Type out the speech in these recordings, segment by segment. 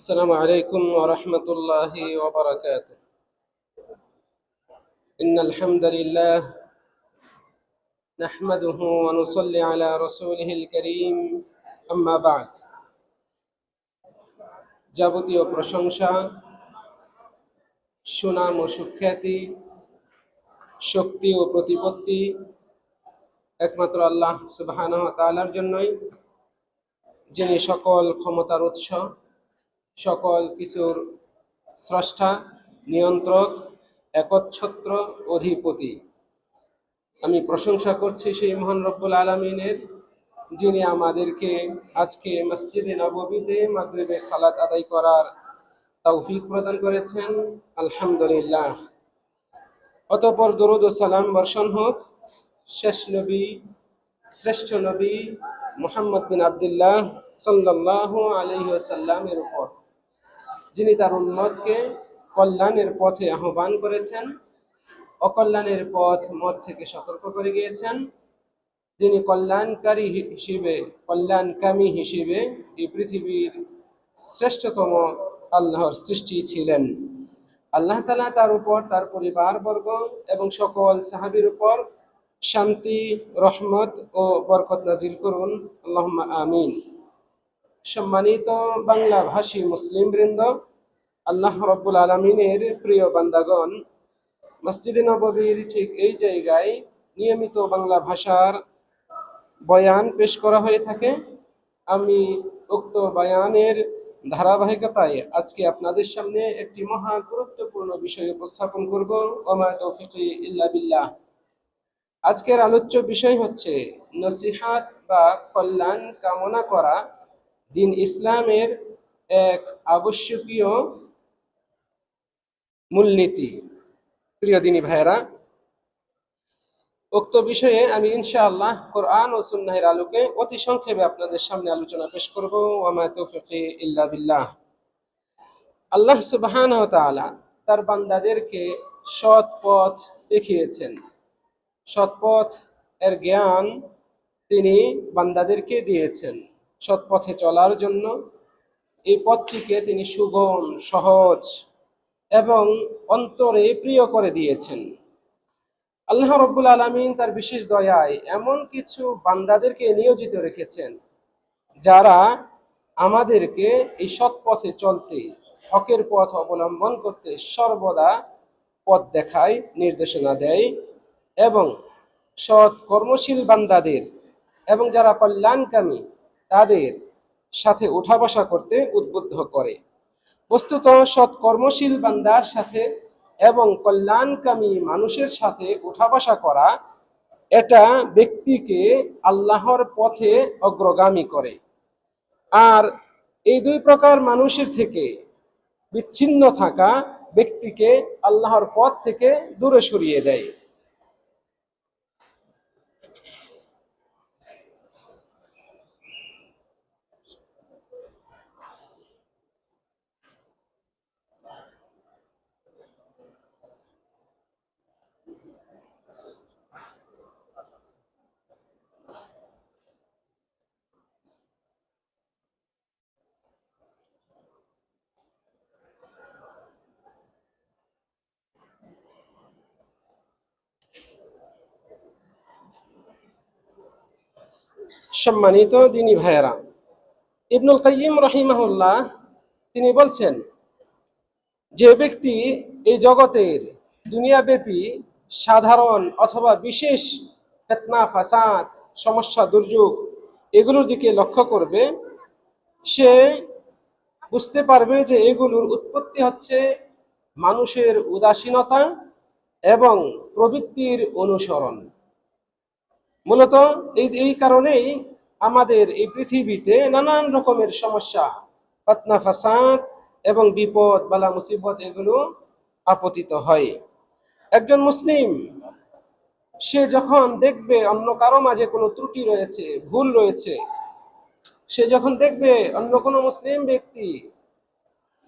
السلام عليكم ورحمة الله وبركاته. إن الحمد لله نحمده ونصلي على رسوله الكريم أما بعد. যাবতীয় প্রশংসা, সুনাম ও সুখ্যাতি, শক্তি ও প্রতিপত্তি একমাত্র আল্লাহ সুবহানাহু ওয়া তাআলার জন্যই, যিনি সকল ক্ষমতার উৎস, সকল কিছুর স্রষ্টা, নিয়ন্ত্রক, একচ্ছত্র অধিপতি। আমি প্রশংসা করছি সেই মহান রব্বুল আলামিনের, যিনি আমাদেরকে আজকে মসজিদে নববীতে মাগরিবের সালাত আদায় করার তৌফিক প্রদান করেছেন। আলহামদুলিল্লাহ। অতঃপর দরুদ ও সালাম বর্ষণ হোক শেষ নবী, শ্রেষ্ঠ নবী মুহাম্মদ বিন আব্দুল্লাহ সাল্লাল্লাহু আলাইহি ওয়াসাল্লামের উপর, যিনি তার উম্মতকে কল্যাণের পথে আহ্বান করেছেন, অকল্যাণের মত থেকে সতর্ক করে গিয়েছেন, যিনি কল্যাণকামী হিসেবে এই পৃথিবীর শ্রেষ্ঠতম আল্লাহর সৃষ্টি ছিলেন। আল্লাহ তাআলা তার উপর, তার পরিবারবর্গ এবং সকল সাহাবীর উপর শান্তি, রহমত ও বরকত নাজিল করুন, আল্লাহুম্মা আমিন। সম্মানিত বাংলা ভাষী মুসলিম বৃন্দ, আল্লাহ রব্বুল আলামিনের প্রিয় বান্দাগণ, মসজিদে নববীর ঠিক এই জায়গায় নিয়মিত বাংলা ভাষার বয়ান পেশ করা হয়ে থাকে। আমি উক্ত বয়ানের ধারাবাহিকতায় আজকে আপনাদের সামনে একটি মহা গুরুত্বপূর্ণ বিষয় উপস্থাপন করব। ওমা তৌফিকি ইল্লা বিল্লাহ। আজকের আলোচ্য বিষয় হচ্ছে নসিহাত বা কল্যাণ কামনা করা দিন ইসলামের এক আবশ্যকীয় মূলনীতি। প্রিয় দিনী ভাইয়েরা, উক্ত বিষয়ে আমি ইনশাআল্লাহ কোরআন ও সুন্নাহের আলোকে অতি সংক্ষেপে আপনাদের সামনে আলোচনা পেশ করব। ওয়া তৌফিকি ইল্লা বিল্লাহ। আল্লাহ সুবহানাহু ওয়া তাআলা তার বান্দাদেরকে সৎ পথ দেখিয়েছেন। সৎ পথ এর জ্ঞান তিনি বান্দাদেরকে দিয়েছেন। সৎ পথে চলার জন্য এই পথটিকে তিনি সুগম, সহজ এবং অন্তরে প্রিয় করে দিয়েছেন। আল্লাহ রব্বুল আলামিন তার বিশেষ দয়ায় এমন কিছু বান্দাদেরকে নিয়োজিত রেখেছেন, যারা আমাদেরকে এই সৎ পথে চলতে, হকের পথ অবলম্বন করতে সর্বদা পথ দেখায়, নির্দেশনা দেয় এবং সৎ কর্মশীল বান্দাদের এবং যারা কল্যাণকামী তাদের সাথে উঠা বসা করতে উদ্বুদ্ধ করে। বস্তুত সৎ কর্মশীল বান্দার সাথে এবং কল্যাণকামী মানুষের সাথে উঠা বসা করা, এটা ব্যক্তিকে আল্লাহর পথে অগ্রগামী করে। আর এই দুই প্রকার মানুষের থেকে বিচ্ছিন্ন থাকা ব্যক্তিকে আল্লাহর পথ থেকে দূরে সরিয়ে দেয়। সম্মানিত দিনী ভাইয়েরা, ইবনুল কাইয়িম রাহিমাহুল্লাহ তিনি বলছেন, যে ব্যক্তি এই জগতের দুনিয়াব্যাপী সাধারণ অথবা বিশেষ ফিতনা, ফাসাদ, সমস্যা, দুর্যোগ এগুলোর দিকে লক্ষ্য করবে, সে বুঝতে পারবে যে এগুলোর উৎপত্তি হচ্ছে মানুষের উদাসীনতা এবং প্রবৃত্তির অনুসরণ। মূলত এই কারণেই আমাদের এই পৃথিবীতে নানান রকমের সমস্যা, ফিতনা, ফাসাদ এবং বিপদ, বালা, মুসিবত এগুলো আপতিত হয়। একজন মুসলিম সে যখন দেখবে অন্য কারো মাঝে কোনো ত্রুটি রয়েছে, ভুল রয়েছে, সে যখন দেখবে অন্য কোনো মুসলিম ব্যক্তি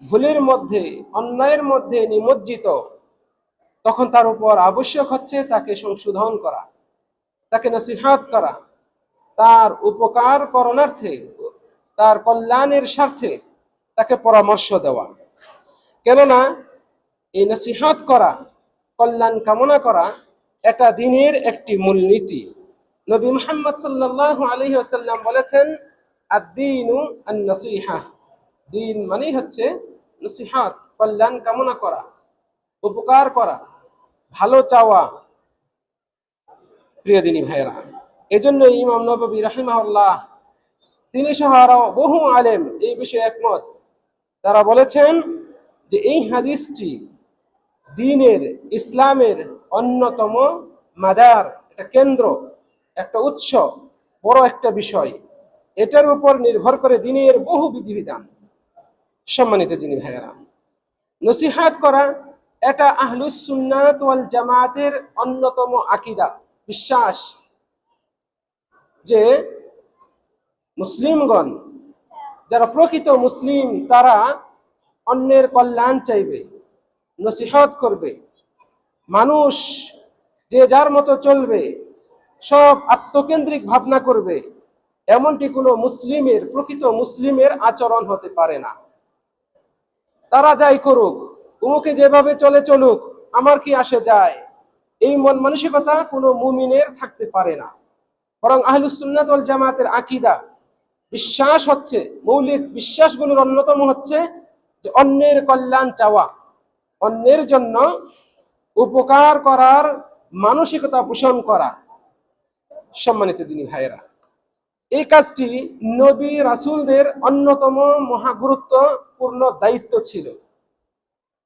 ভুলের মধ্যে, অন্যায়ের মধ্যে নিমজ্জিত, তখন তার উপর আবশ্যক হচ্ছে তাকে সংশোধন করা, তাকে নসিহত করা, তার উপকার করণার্থে, তার কল্যাণের স্বার্থে তাকে পরামর্শ দেওয়া। কেননা এই নসিহত করা, কল্যাণ কামনা করা, এটা দিনের একটি মূলনীতি। নবী মুহাম্মদ সাল্লাল্লাহু আলাইহি ওয়াসাল্লাম বলেছেন, আদ-দীনু আন-নসিহা, দিন মানেই হচ্ছে নসিহত, কল্যাণ কামনা করা, উপকার করা, ভালো চাওয়া। প্রিয় দিনী ভাইয়েরা, এজন্য ইমাম নববী রাহিমাহুল্লাহ তিনি সহ আরো বহু আলেম এই বিষয়ে একমত। তারা বলেছেন যে এই হাদিসটি দ্বীনের, ইসলামের অন্যতম মাদার, একটা কেন্দ্র, একটা উৎস, বড় একটা বিষয়। এটার উপর নির্ভর করে দ্বীনের বহু বিধিবিধান। সম্মানিত দ্বীনী ভাইয়েরা, নসিহত করা এটা আহলুস সুন্নাত ওয়াল জামাতের অন্যতম আকীদা, বিশ্বাস, যে মুসলিমগণ যারা প্রকৃত মুসলিম তারা অন্যের কল্যাণ চাইবে, নসিহত করবে। মানুষ যে যার মতো চলবে, সব আত্মকেন্দ্রিক ভাবনা করবে, এমনটি কোনো মুসলিমের, প্রকৃত মুসলিমের আচরণ হতে পারে না। তারা যাই করুক, উমুকে যেভাবে চলে চলুক, আমার কি আসে যায়, এই মন মানসিকতা কোনো মুমিনের থাকতে পারে না। বরং আহলুস সুন্নাত ওয়াল জামাতের আকীদা, বিশ্বাস হচ্ছে, মৌলিক বিশ্বাসগুলোর অন্যতম হচ্ছে যে অন্যের কল্যাণ চাওয়া, অন্যের জন্য উপকার করার মানসিকতা পোষণ করা। সম্মানিত দিনী ভাইয়েরা, এই কাজটি নবী রাসূলদের অন্যতম মহাগুরুত্বপূর্ণ দায়িত্ব ছিল।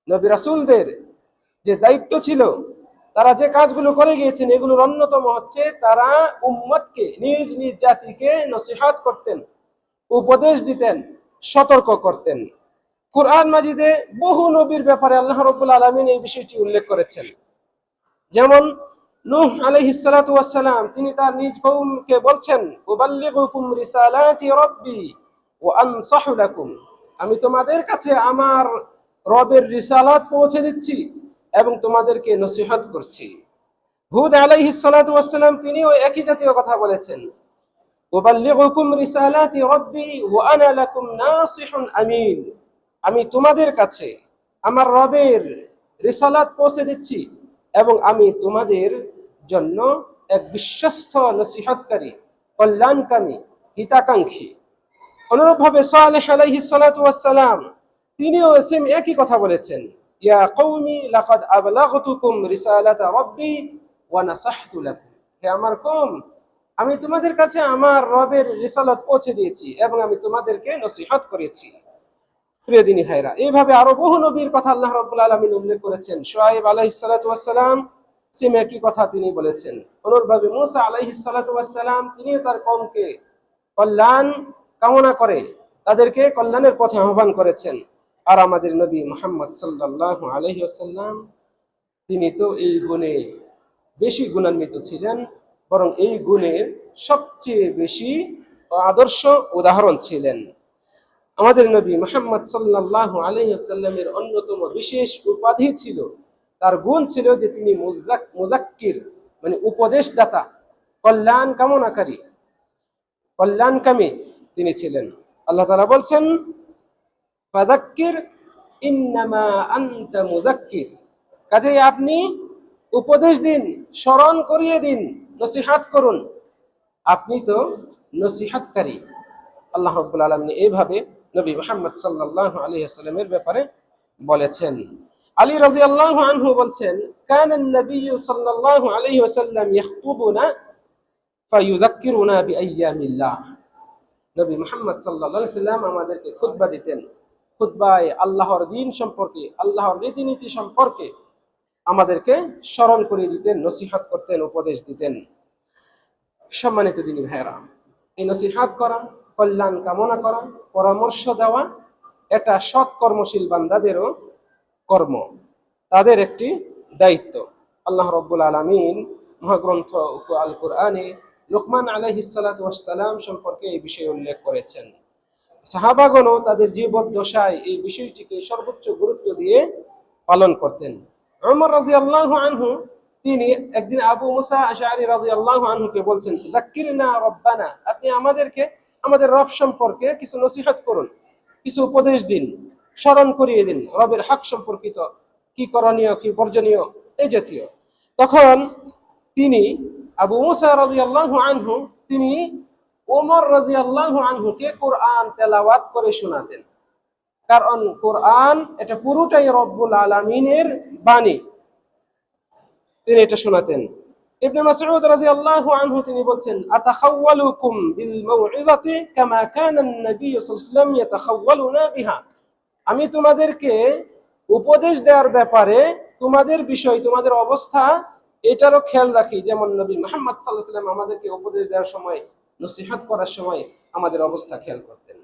নবী রাসূলদের যে দায়িত্ব ছিল, তারা যে কাজগুলো করে গিয়েছেন, এগুলোর অন্যতম হচ্ছে তারা উম্মতকে, নিজ নিজ জাতিকে নসিহত করতেন, উপদেশ দিতেন, সতর্ক করতেন। কুরআন মাজিদে বহু নবীর ব্যাপারে আল্লাহ রাব্বুল আলামিন এই বিষয়টি উল্লেখ করেছেন। যেমন নূহ আলাইহিস সালাতু ওয়াস সালাম, তিনি তার নিজ কওমকে বলছেন, উবাল্লিগুকুম রিসালাতি রাব্বি ওয়া আনসাহু লাকুম, আমি তোমাদের কাছে আমার রবের রিসালাত পৌঁছে দিচ্ছি এবং তোমাদেরকে নসিহত করছি। হুদ আলাইহিস সালাতু ওয়াস সালাম, তিনিও একই জাতীয় কথা বলেছেন, উবাল্লিগুকুম রিসালাতি রাব্বি ওয়া আনা লাকুম নাসিহুন আমিন, আমি তোমাদের কাছে আমার রবের রিসালাত পৌঁছে দিচ্ছি এবং আমি তোমাদের জন্য এক বিশ্বস্ত নসিহতকারী, কল্যাণকামী, হিতাকাঙ্ক্ষী। অনুরূপভাবে সালেহ আলাইহিস সালাতু ওয়াস সালাম, তিনিও সেম একই কথা বলেছেন, ইয়া কওমি লাকাদ আবলাগতুকুম রিসালাতা রাব্বি ওয়া নাসাহতু লাকুম, হে আমার কওম, আমি তোমাদের কাছে আমার রবের রিসালাত পৌঁছে দিয়েছি এবং আমি তোমাদেরকে নসিহত করেছি। প্রিয় দিনী ভাইরা, এইভাবে আরো বহু নবীর কথা আল্লাহ রাব্বুল আলামিন উল্লেখ করেছেন। শুআয়ব আলাইহিস সালাতু ওয়াস সালাম সেম একই কথা তিনি বলেছেন। অনুরূপভাবে মূসা আলাইহিস সালাতু ওয়াস সালাম, তিনিও তার কওমকে কল্যাণ কামনা করে তাদেরকে কল্যাণের পথে আহ্বান করেছেন। আর আমাদের নবী মুহাম্মদ সাল্লাল্লাহু আলাইহি ওয়াসাল্লাম, তিনি তো এই গুণে বেশি গুণান্বিত ছিলেন, বরং এই গুণের সবচেয়ে বেশি আদর্শ উদাহরণ ছিলেন। আমাদের নবী মুহাম্মদ সাল্লাল্লাহু আলাইহি ওয়াসাল্লামের অন্যতম বিশেষ উপাধি ছিল, তার গুণ ছিল যে তিনি মুযাক্কির, মানে উপদেশদাতা, কল্যাণ কামনাকারী, কল্যাণকামী তিনি ছিলেন। আল্লাহ তাআলা বলছেন, ফাযাক্কির ইন্নামা আনতা মুযাক্কির, কাজেই আপনি উপদেশ দিন, স্মরণ করিয়ে দিন, নসিহত করুন, আপনি তো নসিহতকারী। আল্লাহ রাব্বুল আলামিন এইভাবে নবী মুহাম্মদ সাল্লাল্লাহু আলাইহি ওয়াসাল্লামের ব্যাপারে বলেছেন। আলী রাদিয়াল্লাহু আনহু বলছেন, কানান নবিয়্যু সাল্লাল্লাহু আলাইহি ওয়াসাল্লাম ইয়াখতুবুনা ফায়ুযাক্কিরুনা বিআইয়ামিল্লাহ, নবী মুহাম্মদ সাল্লাল্লাহু আলাইহি ওয়াসাল্লাম আমাদেরকে খুতবা দিতেন। খুতবায় আল্লাহর দ্বীন সম্পর্কে, আল্লাহর রীতিনীতি সম্পর্কে আমাদেরকে স্মরণ করিয়ে দিতেন, নসিহত করতেন, উপদেশ দিতেন। সম্মানিত দিনী ভাইরা, এই নসিহত করা, কল্যাণ কামনা করা, পরামর্শ দেওয়া, এটা সৎ কর্মশীল বান্দাদেরও কর্ম, তাদের একটি দায়িত্ব। আল্লাহ রাব্বুল আলামিন মহাগ্রন্থ আল কুরআনে লুকমান আলাইহিস সালাতু ওয়াস সালাম সম্পর্কে এই বিষয়ে উল্লেখ করেছেন। সাহাবাগণও তাদের জীবদ্দশায় এই বিষয়টিকে সর্বোচ্চ গুরুত্ব দিয়ে পালন করতেন। উমর রাদিয়াল্লাহু আনহু, তিনি একদিন আবু মুসা আশআরী রাদিয়াল্লাহু আনহুকে বলছেন, যাক্কিরনা রাব্বানা, আপনি আমাদেরকে আমাদের রব সম্পর্কে কিছু নসিহত করুন। কিছু উপদেশ দিন, স্মরণ করিয়ে দিন রবের হক সম্পর্কিত, কি করণীয় কি বর্জনীয় এই জাতীয়। তখন তিনি আবু মুসা রাদিয়াল্লাহু আনহু তিনি ওমর রাদিয়াল্লাহু আনহুকে কোরআন তেলাওয়াত করে শোনাতেন। কারণ কোরআন এটা পুরোটাই রব্বুল আলামিনের বাণী, তিনি এটা শোনাতেন। ইবনে মাসউদ রাদিয়াল্লাহু আনহু তিনি বলছেন, আতাখাওয়ালুকুম বিল মাউইযাতি কামা কানা an-নাবী সাল্লাল্লাহু আলাইহি ওয়াসাল্লাম ইয়াতাখাওয়ালুনা বিহা। আমি তোমাদেরকে উপদেশ দেওয়ার ব্যাপারে তোমাদের বিষয়, তোমাদের অবস্থা এটারও খেয়াল রাখি, যেমন নবী মুহাম্মদ সাল্লাল্লাহু আলাইহি ওয়াসাল্লাম আমাদেরকে উপদেশ দেওয়ার সময়, নসিহত করার সময় আমাদের অবস্থা খেয়াল করতেন।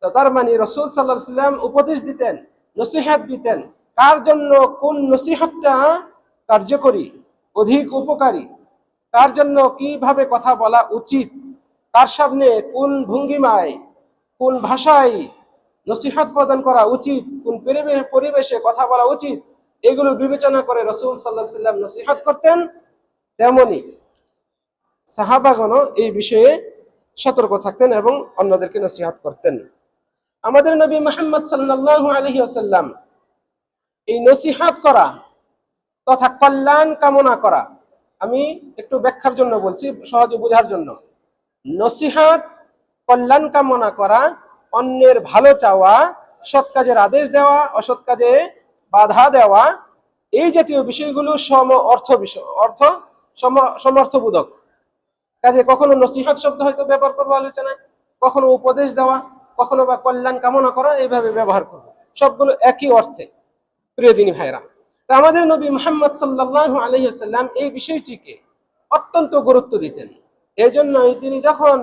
তো তার মানে রাসূল সাল্লাল্লাহু আলাইহি ওয়াসাল্লাম উপদেশ দিতেন, নসিহত দিতেন, কার জন্য কোন নসিহতটা কার্যকরী, অধিক উপকারী, কার জন্য কিভাবে কথা বলা উচিত, কার সামনে কোন ভঙ্গিমায় কোন ভাষায় নসিহত প্রদান করা উচিত, কোন পরিবেশে কথা বলা উচিত, এগুলো বিবেচনা করে রাসূল সাল্লাল্লাহু আলাইহি ওয়াসাল্লাম নসিহত করতেন। তেমনি সাহাবাগণও এই বিষয়ে সতর্ক থাকতেন এবং অন্যদেরকে নসিহত করতেন। আমাদের নবী মুহাম্মদ সাল্লাল্লাহু আলাইহি ওয়াসাল্লাম এই নসিহত করা তথা কল্যাণ কামনা করা, আমি একটু ব্যাখ্যার জন্য বলছি, সহজে বোঝার জন্য। নসিহত, কল্যাণ কামনা করা, অন্যের ভালো চাওয়া, সৎ কাজের আদেশ দেওয়া, অসৎ কাজে বাধা দেওয়া, এই জাতীয় বিষয়গুলো সমর্থবোধক কাজে। কখনো নসিহত শব্দ হয়তো ব্যবহার করবো আলোচনায়, কখনো উপদেশ দেওয়া, কখনো বা কল্যাণ কামনা করা, এইভাবে ব্যবহার করবো, সবগুলো একই অর্থে। প্রিয় দিনী ভাইরা, তা আমাদের নবী মুহাম্মদ সাল্লাল্লাহু আলাইহি ওয়াসাল্লাম এই বিষয়টিকে অত্যন্ত গুরুত্ব দিতেন। এই জন্যই তিনি যখন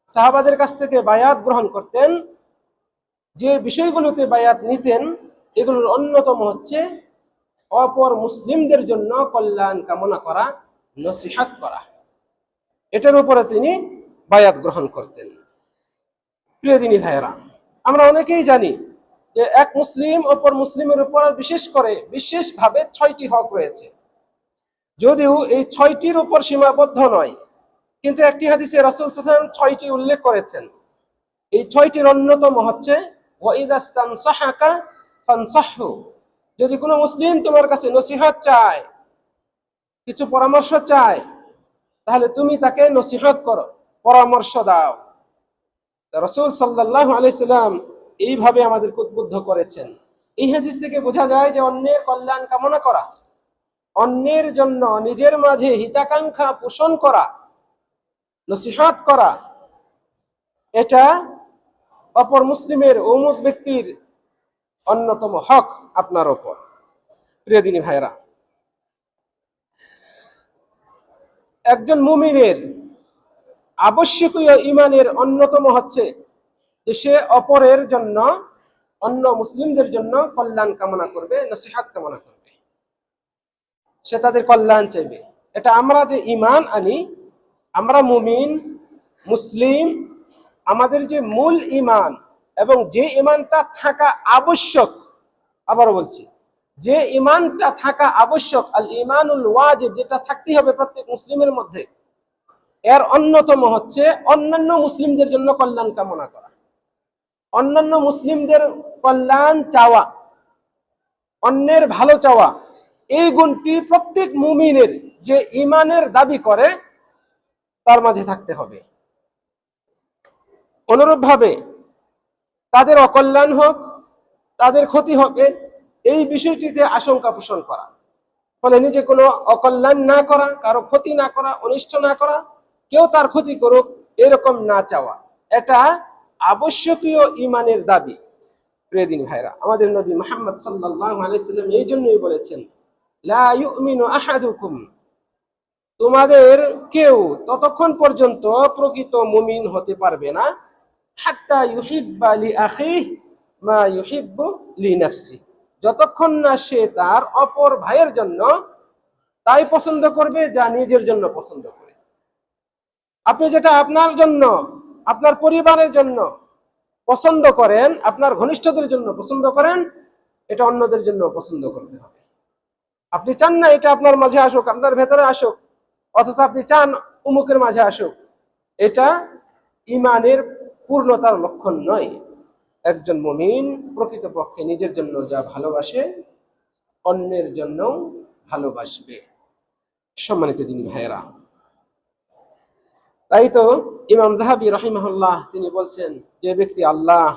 সাহাবাদের কাছ থেকে বায়াত গ্রহণ করতেন, যে বিষয়গুলোতে বায়াত নিতেন এগুলোর অন্যতম হচ্ছে অপর মুসলিমদের জন্য কল্যাণ কামনা করা, নসিহত করা, এটার উপরে তিনি বায়াত গ্রহণ করতেন। প্রিয় দিনী ভাইয়েরা, আমরা অনেকেই জানি যে এক মুসলিম অপর মুসলিমের উপর বিশেষভাবে 6টি হক রয়েছে। যদিও এই 6টির উপর সীমাবদ্ধ নয়, কিন্তু একটি হাদিসে রাসূল সাল্লাল্লাহু আলাইহি ওয়াসাল্লাম 6টি উল্লেখ করেছেন। এই 6টির অন্যতম হচ্ছে ওয়া ইদাস্তানসাহাকা ফানসাহু। যদি কোনো মুসলিম তোমার কাছে নসিহত চায়, কিছু পরামর্শ চায়, তাহলে তুমি তাকে নসিহত করো, পরামর্শ দাও। রাসূল সাল্লাল্লাহু আলাইহি ওয়াসাল্লাম এইভাবে আমাদেরকে উদ্বুদ্ধ করেছেন। এই হাদিস থেকে বোঝা যায় যে অন্যের কল্যাণ কামনা করা, অন্যের জন্য নিজের মাঝে হিতাকাঙ্ক্ষা পোষণ করা, নসিহত করা, এটা অপর মুসলিমের অমুক ব্যক্তির অন্যতম হক আপনার ওপর। প্রিয় দিনী ভাইরা, একজন মুমিনের আবশ্যকীয় ঈমানের অন্যতম হচ্ছে যে সে অপরের জন্য, অন্য মুসলিমদের জন্য কল্যাণ কামনা করবে, নসিহত কামনা করবে, সে তাদের কল্যাণ চাইবে। এটা আমরা যে ঈমান আনি, আমরা মুমিন মুসলিম, আমাদের যে মূল ঈমান এবং যে ঈমানটা থাকা আবশ্যক, আবারও বলছি, যে ঈমানটা থাকা আবশ্যক, আল ঈমানুল ওয়াজিব, যেটা থাকতেই হবে প্রত্যেক মুসলিমের মধ্যে, এর অন্যতম হচ্ছে অন্যান্য মুসলিমদের জন্য কল্যাণ কামনা করা, অন্যান্য মুসলিমদের কল্যাণ চাওয়া, অন্যের ভালো চাওয়া। এই গুণটি প্রত্যেক মুমিনের যে ঈমানের দাবি করে তার মাঝে থাকতে হবে। অনুরূপভাবে তাদের অকল্যাণ হোক, তাদের ক্ষতি হবে, এই বিষয়টিতে আশঙ্কা পোষণ করা, ফলে নিজে কোনো অকল্যাণ না করা, কারো ক্ষতি না করা, অনিষ্ট না করা, কেউ তার ক্ষতি করুক এরকম না চাওয়া, এটা আবশ্যকীয় ঈমানের দাবি। প্রিয় দিনী ভাইরা, আমাদের নবী মুহাম্মদ সাল্লাল্লাহু আলাইহি ওয়াসাল্লাম এই জন্যই বলেছেন, লা ইউমিনু আহাদুকুম, তোমাদের কেউ ততক্ষণ পর্যন্ত প্রকৃত মুমিন হতে পারবে না, হাত্তা ইউহিব্বা লিআখিহি মা ইউহিব্বু লিনাফসিহি, যতক্ষণ না সে তার অপর ভাইয়ের জন্য তাই পছন্দ করবে যা নিজের জন্য পছন্দ করে। আপনি যেটা আপনার জন্য, আপনার পরিবারের জন্য পছন্দ করেন, আপনার ঘনিষ্ঠদের জন্য পছন্দ করেন, এটা অন্যদের জন্য পছন্দ করতে হবে। আপনি চান না এটা আপনার মাঝে আসুক, আপনার ভেতরে আসুক, অথচ আপনি চান উমুকের মাঝে আসুক, এটা ঈমানের পূর্ণতার লক্ষণ নয়। একজন মুমিন প্রকৃতপক্ষে নিজের জন্য যা ভালোবাসে অন্যের জন্য ভালোবাসবে। সম্মানিত দিনী ভাইয়েরা, তাই তো ইমাম যাহাবী রাহিমাহুল্লাহ তিনি বলছেন, যে ব্যক্তি আল্লাহ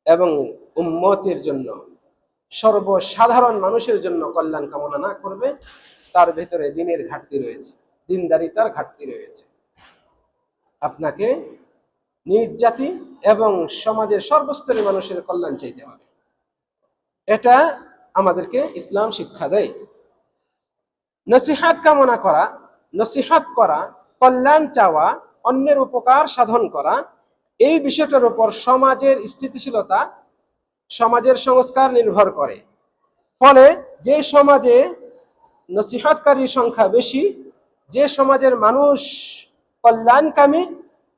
এবং উম্মতের জন্য, সর্বসাধারণ মানুষের জন্য কল্যাণ কামনা না করবে, তার ভেতরে দিনের ঘাটতি রয়েছে, দিনদারিতার ঘাটতি রয়েছে। আপনাকে নিজ জাতি এবং সমাজের সর্বস্তরের মানুষের কল্যাণ চাইতে হবে। এটা আমাদেরকে ইসলাম শিক্ষা দেয়। নসিহাত কামনা করা, নসিহাত করা, কল্যাণ চাওয়া, অন্যের উপকার সাধন করা, এই বিষয়টার উপর সমাজের স্থিতিশীলতা, সমাজের সংস্কার নির্ভর করে। ফলে যে সমাজে নসিহতকারীর সংখ্যা বেশি, যে সমাজের মানুষ কল্যাণকামী,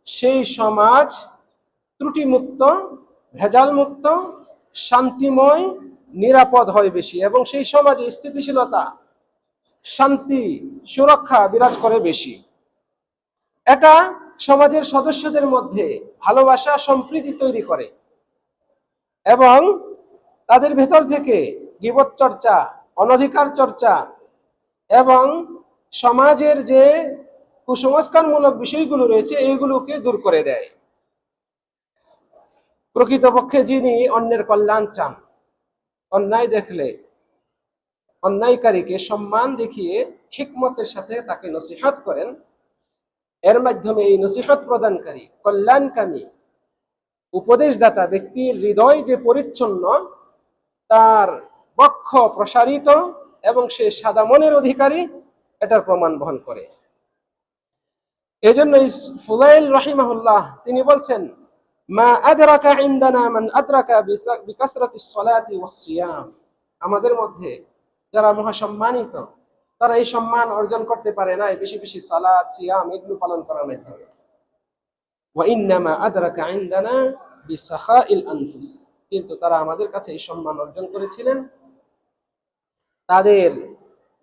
সেই সমাজ ত্রুটিমুক্ত, ভেজালমুক্ত, শান্তিময়, নিরাপদ হয় বেশি, এবং সেই সমাজে স্থিতিশীলতা, শান্তি, সুরক্ষা বিরাজ করে বেশি। এটা সমাজের সদস্যদের মধ্যে ভালোবাসা, সম্প্রীতি তৈরি করে এবং তাদের ভেতর থেকে গীবত চর্চা, অনধিকার চর্চা এবং সমাজের যে কুসংস্কারমূলক বিষয়গুলো রয়েছে এইগুলোকে দূর করে দেয়। প্রকৃতপক্ষে যিনি অন্যের কল্যাণ চান, অন্যায় দেখলে অন্যায়কারীকে সম্মান দেখিয়ে হিকমতের সাথে তাকে নসিহত করেন, এর মাধ্যমে এই নসিহত প্রদানকারী, কল্যাণকামী, উপদেশদাতা ব্যক্তির হৃদয় যে পরিচ্ছন্ন, তার বক্ষ প্রসারিত এবং সে সাদা মনের অধিকারী, এটার প্রমাণ বহন করে। এজন্য ফুলাইল রাহিমাহুল্লাহ তিনি বলছেন, মা আদরাকা ইনদানা মান আদরাকা বিকাসরাতিস সালাতি ওয়াস সিয়াম। আমাদের মধ্যে যারা মহাসম্মানিত, তারা এই সম্মান অর্জন করতে পারে না বেশি বেশি সালাত, সিয়াম এগুলো পালন করার মাধ্যমে। ওয়া ইন্নামা আদরাকা ইনদানা বিসাখাইল আনফুস। কিন্তু তারা আমাদের কাছে এই সম্মান অর্জন করেছিলেন তাদের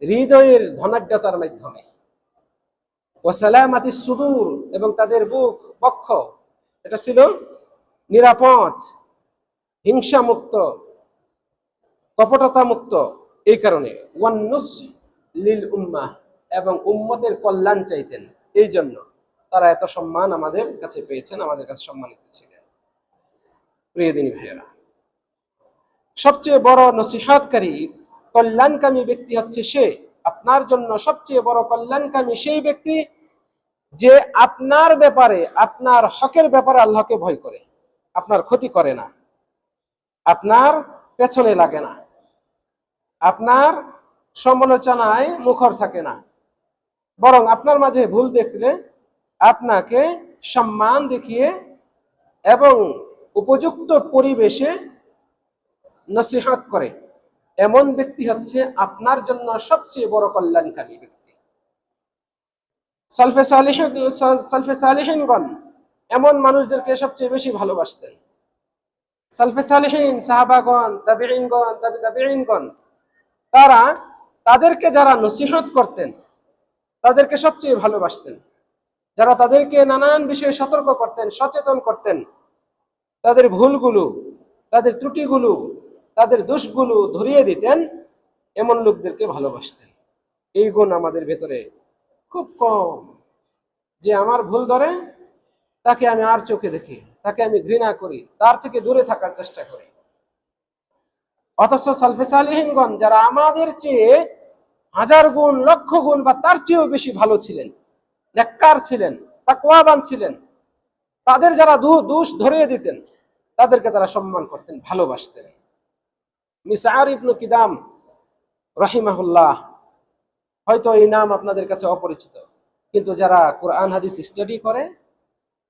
হৃদয়ের ধনাঢ্যতার মাধ্যমে। ওয়া সালামাতিস সুদূর, এবং তাদের বুক, বক্ষ, এটা ছিল নিরাপদ, হিংসা মুক্ত, কপটতা মুক্ত। এই কারণে ওয়ান্নুস লিল উম্মাহ, এবং উম্মতের কল্যাণ চাইতেন। এই জন্য তারা এত সম্মান আমাদের কাছে পেয়েছেন, আমাদের কাছে সম্মানিত ছিলেন। প্রিয় দিনী ভাইয়েরা, সবচেয়ে বড় নসিহতকারী, কল্যাণকামী ব্যক্তি হচ্ছে সে, আপনার জন্য সবচেয়ে বড় কল্যাণকামী সেই ব্যক্তি যে আপনার ব্যাপারে, আপনার হকের ব্যাপারে আল্লাহকে ভয় করে, আপনার ক্ষতি করে না, আপনার পেছনে লাগে না, আপনার সমালোচনায় মুখর থাকে না, বরং আপনার মাঝে ভুল দেখলে আপনাকে সম্মান দেখিয়ে এবং উপযুক্ত পরিবেশে নসিহত করে। এমন ব্যক্তি হচ্ছে আপনার জন্য সবচেয়ে বড় কল্যাণকারী ব্যক্তি। সালফে সালিহিনগণ এমন মানুষদেরকে সবচেয়ে বেশি ভালোবাসতেন। সালফে সালিহিন, সাহাবাগণ, তাবিঈনগণ, তাবিঈনগণ, তারা তাদেরকে যারা নসিহত করতেন তাদেরকে সবচেয়ে ভালোবাসতেন। যারা তাদেরকে নানান বিষয়ে সতর্ক করতেন, সচেতন করতেন, তাদের ভুলগুলো, তাদের ত্রুটিগুলো, তাদের দোষগুলো ধরিয়ে দিতেন, এমন লোকদেরকে ভালোবাসতেন। এই গুণ আমাদের ভেতরে খুব কম। যে আমার ভুল ধরে তাকে আমি আর চোখে দেখি, তাকে আমি ঘৃণা করি, তার থেকে দূরে থাকার চেষ্টা করি। অথচ সালফে সালিহিনগণ যারা আমাদের চেয়ে হাজার গুণ, লক্ষ গুণ বা তার চেয়েও বেশি ভালো ছিলেন, নেককার ছিলেন, তাকওয়াবান ছিলেন, তাদের যারা দোষ ধরিয়ে দিতেন তাদেরকে তারা সম্মান করতেন, ভালোবাসতেন। মিসআর ইবনে কিদাম রাহিমাহুল্লাহ, হয়তো এই নাম আপনাদের কাছে অপরিচিত, কিন্তু যারা কোরআন হাদিস স্টাডি করে,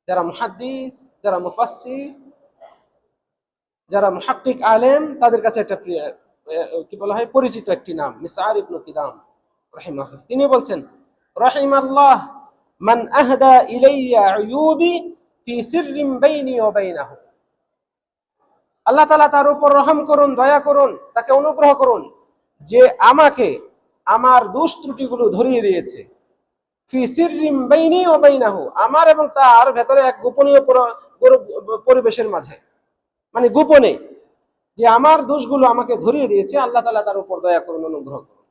যারা মুহাদ্দিস, যারা মুফাসসির, যারা মুহাক্কিক আলেম, তাদের কাছে একটা কি বলা হয়, পরিচিত একটি নাম, মিসআর ইবনে কিদাম রাহিমাহুল্লাহ। তিনি বলছেন, রাহিমাল্লাহ মান আহদা ইলাইয়া উয়ুবি ফি সিররিন বাইনি ওয়া বাইনাহু। আল্লাহ তাআলা তার উপর রহম করুন, দয়া করুন, তাকে অনুগ্রহ করুন, যে আমাকে আমার দোষ ত্রুটিগুলো ধরিয়ে দিয়েছে। ফি সিররিন বাইনি ওয়া বাইনাহু, আমার এবং তার ভেতরে এক গোপনীয় পরিবেশের মাঝে। মানে গোপনে, যে আমার দোষগুলো আমাকে ধরিয়ে দিয়েছে, আল্লাহ তাআলা তার উপর দয়া করুন, অনুগ্রহ করুন।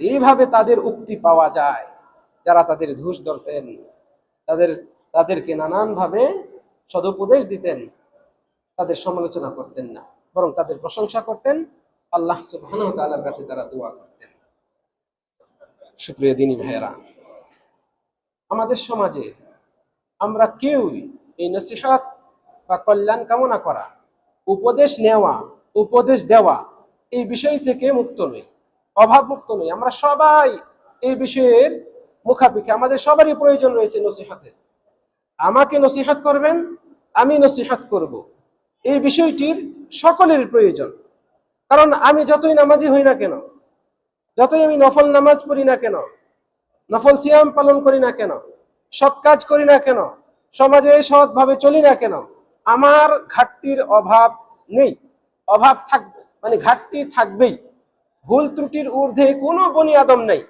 এইভাবে তাদের উক্তি পাওয়া যায়। যারা তাদের দোষ ধরতেন, তাদের তাদেরকে নানান ভাবে সদুপদেশ দিতেন, তাদের সমালোচনা করতেন না, বরং তাদের প্রশংসা করতেন। আল্লাহ সুবহানাহু ওয়া তাআলার কাছে তারা দোয়া করতেন। সুপ্রিয় দিনী ভাইয়েরা, আমাদের সমাজে আমরা কেউই এই নসিহত বা কল্যাণ কামনা করা, উপদেশ নেওয়া, উপদেশ দেওয়া, এই বিষয় থেকে মুক্ত নই, অভাব মুক্ত নই। আমরা সবাই এই বিষয়ের মুখাপেক্ষি, আমাদের সবারই প্রয়োজন রয়েছে নসিহতের। আমাকে নসিহত করবেন, আমি নসিহত করব, এই বিষয়টির সকলের প্রয়োজন। কারণ আমি যতই নামাজি হই না কেন, যতই আমি নফল নামাজ পড়ি না কেন, নফল সিয়াম পালন করি না কেন, সৎ কাজ করি না কেন, সমাজে সৎভাবে চলি না কেন, আমার ঘাটতির অভাব নেই। অভাব থাকবে, মানে ঘাটতি থাকবেই। ভুল ত্রুটির ঊর্ধ্বে কোনো বনি আদম নেই।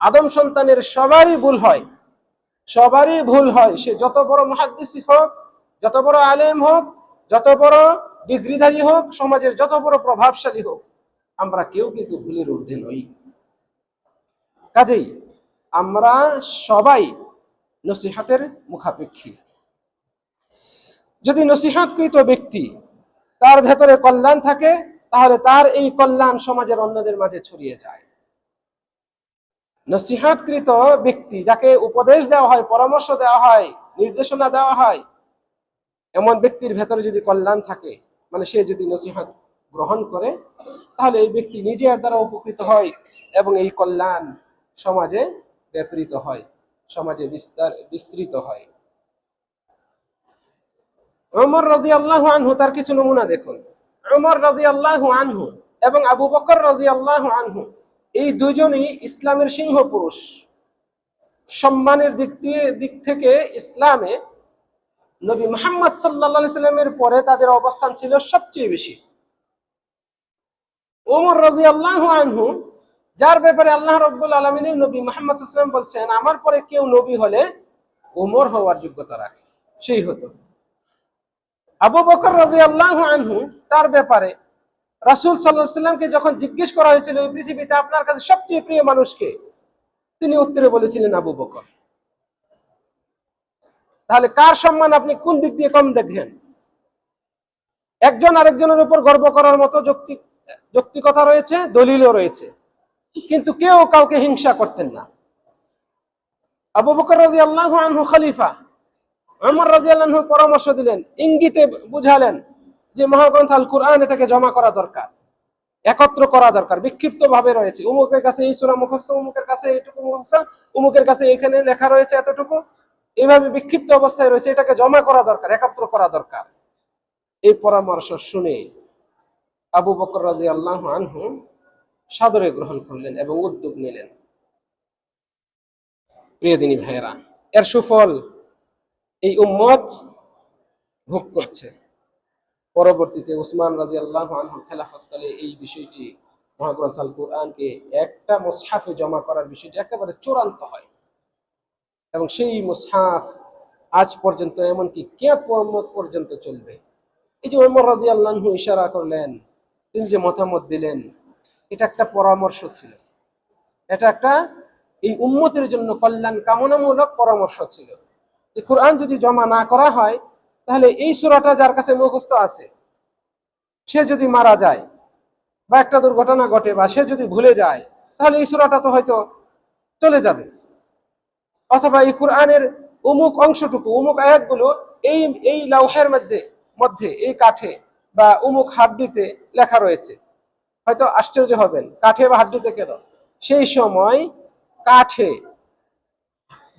আদম সন্তানের সবারই ভুল হয়, সবারই ভুল হয়। সে যত বড় মুহাদ্দিস হোক, যত বড় আলেম হোক, যত বড় ডিগ্রিধারী হোক, সমাজের যত বড় প্রভাবশালী হোক, আমরা কেউ কিন্তু ভুলের ঊর্ধ্বে নই। কাজেই আমরা সবাই নসিহতের মুখাপেক্ষী। যদি নসিহতকৃত ব্যক্তি তার ভেতরে কল্যাণ থাকে, তাহলে তার এই কল্যাণ সমাজের অন্যদের মাঝে ছড়িয়ে যায়। নসিহতকৃত ব্যক্তি, যাকে উপদেশ দেওয়া হয়, পরামর্শ দেওয়া হয়, নির্দেশনা দেওয়া হয়, এমন ব্যক্তির ভেতরে যদি কল্যাণ থাকে, মানে সে যদি নসিহত গ্রহণ করে, তাহলে এই ব্যক্তি নিজে এর দ্বারা উপকৃত হয় এবং এই কল্যাণ সমাজে ব্যাপৃত হয়, সমাজে বিস্তৃত হয়। ওমর রাদিয়াল্লাহু আনহু, তার কিছু নমুনা দেখুন। ওমর রাদিয়াল্লাহু আনহু এবং আবু বকর রাদিয়াল্লাহু আনহু, এই দুজনই ইসলামের সিংহ পুরুষ। সম্মানের দিক থেকে ইসলামে নবী মুহাম্মদ সাল্লাল্লাহু আলাইহি সাল্লামের পরে তাদের অবস্থান ছিল সবচেয়ে বেশি। ওমর রাদিয়াল্লাহু আনহু, যার ব্যাপারে আল্লাহ রাব্বুল আলামিনের নবী মুহাম্মদ সাল্লাল্লাহু আলাইহি ওয়াসাল্লাম বলছেন, আমার পরে কেউ নবী হলে ওমর হওয়ার যোগ্যতা রাখে, সেই হতো। আবু বকর রাদিয়াল্লাহু আনহু, তার ব্যাপারে রাসূল সাল্লাল্লাহু আলাইহি সাল্লামকে যখন জিজ্ঞেস করা হয়েছিল, এই পৃথিবীতে আপনার কাছে সবচেয়ে প্রিয় মানুষ কে, তিনি উত্তরে বলেছিলেন আবু বকর। তাহলে কার সম্মান আপনি কোন দিক দিয়ে কম দেখেন? একজন আরেকজনের উপর গর্ব করার মতো যৌক্তিকতা রয়েছে, দলিলও রয়েছে, কিন্তু কেউ কাউকে হিংসা করতেন না। আবু বকর রাদিয়াল্লাহু আনহু খলিফা, ওমর রাদিয়াল্লাহু আনহু পরামর্শ দিলেন, ইঙ্গিতে বুঝালেন যে মহাগ্রন্থ আল কুরআন, এটাকে জমা করা দরকার, একত্র করা দরকার। বিক্ষিপ্ত ভাবে রয়েছে, উমুকের কাছে এই সূরা মুখস্থ, উমুকের কাছে এইটুকু মুখস্থ, উমুকের কাছে এখানে লেখা রয়েছে এতটুকু, এইভাবে বিক্ষিপ্ত অবস্থায় রয়েছে, এটাকে জমা করা দরকার, একত্র করা দরকার। এই পরামর্শ শুনে আবু বকর রাদিয়াল্লাহু আনহু সাদরে গ্রহণ করলেন এবং উদ্যোগ নিলেন। প্রিয় দিনী ভাইয়েরা, এর সুফল এই উম্মত ভোগ করছে। পরবর্তীতে উসমান রাদিয়াল্লাহু আনহু খেলাফতকালে এই বিষয়টি, মহাগ্রন্থ আল কুরআনকে একটা মুসহাফে জমা করার বিষয়টি একেবারে চূড়ান্ত হয়, এবং সেই মুসহাফ আজ পর্যন্ত, এমনকি কিয়ামত পর্যন্ত চলবে। এই যে ওমর রাদিয়াল্লাহু আনহু ইশারা করলেন, তিনি যে মতামত দিলেন, এটা একটা পরামর্শ ছিল, এটা একটা এই উম্মতের জন্য কল্যাণ কামনামূলক পরামর্শ ছিল। যে কোরআন যদি জমা না করা হয়, তাহলে এই সূরাটা যার কাছে মুখস্থ আছে, সে যদি মারা যায় বা একটা দুর্ঘটনা ঘটে বা সে যদি ভুলে যায়, তাহলে এই সূরাটা তো হয়তো চলে যাবে। অথবা এই কোরআনের অমুক অংশটুকু, অমুক আয়াতগুলো এই এই লাউহের মধ্যে এই কাঠে বা অমুক হাড্ডিতে লেখা রয়েছে, হয়তো আশ্চর্য হবেন, কাঠে বা হাড্ডিতে কেন? সেই সময় কাঠে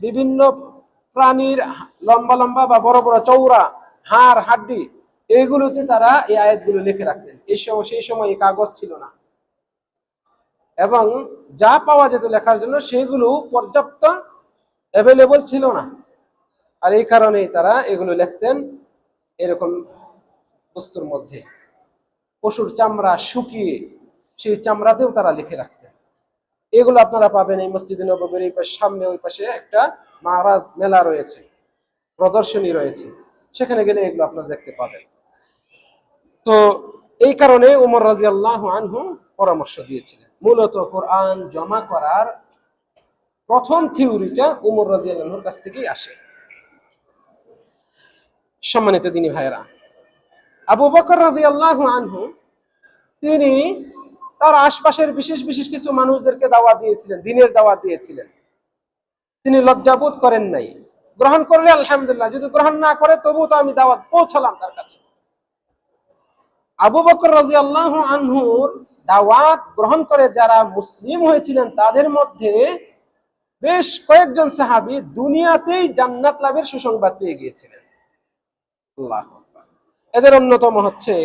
বিভিন্ন প্রাণীর লম্বা লম্বা বা বড় বড় চৌড়া হাড় হাড্ডি, এইগুলোতে তারা এই আয়াতগুলো লিখে রাখতেন। সেই সময় এই কাগজ ছিল না, এবং যা পাওয়া যেত লেখার জন্য সেগুলো পর্যাপ্ত অ্যাভেলেবল ছিল না। আর এই কারণেই তারা এগুলো লিখতেন এরকম বস্তুর মধ্যে, পশুর চামড়া শুকিয়ে সেই চামড়াতেও তারা লিখে রাখতেন। এগুলো আপনারা পাবেন এই মসজিদে নববীর এই পাশে, সামনে ওই পাশে একটা মারাজ মেলা রয়েছে, প্রদর্শনী রয়েছে, সেখানে গেলে এগুলো আপনারা দেখতে পাবেন। তো এই কারণে উমর রাদিয়াল্লাহু আনহু পরামর্শ দিয়েছিলেন। মূলত কোরআন জমা করার প্রথম থিওরিটা উমর রাদিয়াল্লাহু আনহুর কাছ থেকেই আসে। সম্মানিত দিনী ভাইয়েরা, আবু বকর রাদিয়াল্লাহু আনহু তিনি তার আশপাশের বিশেষ বিশেষ কিছু মানুষদেরকে দাওয়াত দিয়েছিলেন, দ্বীনের দাওয়াত দিয়েছিলেন। তিনি লজ্জাবোধ করেন নাই। গ্রহণ করলে আলহামদুলিল্লাহ, যদি গ্রহণ না করে তবুও তো আমি দাওয়াত পৌঁছালাম তার কাছে। আবু বকর রাদিয়াল্লাহু আনহুর দাওয়াত গ্রহণ করে যারা মুসলিম হয়েছিলেন তাদের মধ্যে বেশ কয়েকজন সাহাবী দুনিয়াতেই জান্নাত লাভের সুসংবাদ পেয়ে গিয়েছিলেন। আল্লাহু আকবার। এদের অন্যতম হচ্ছে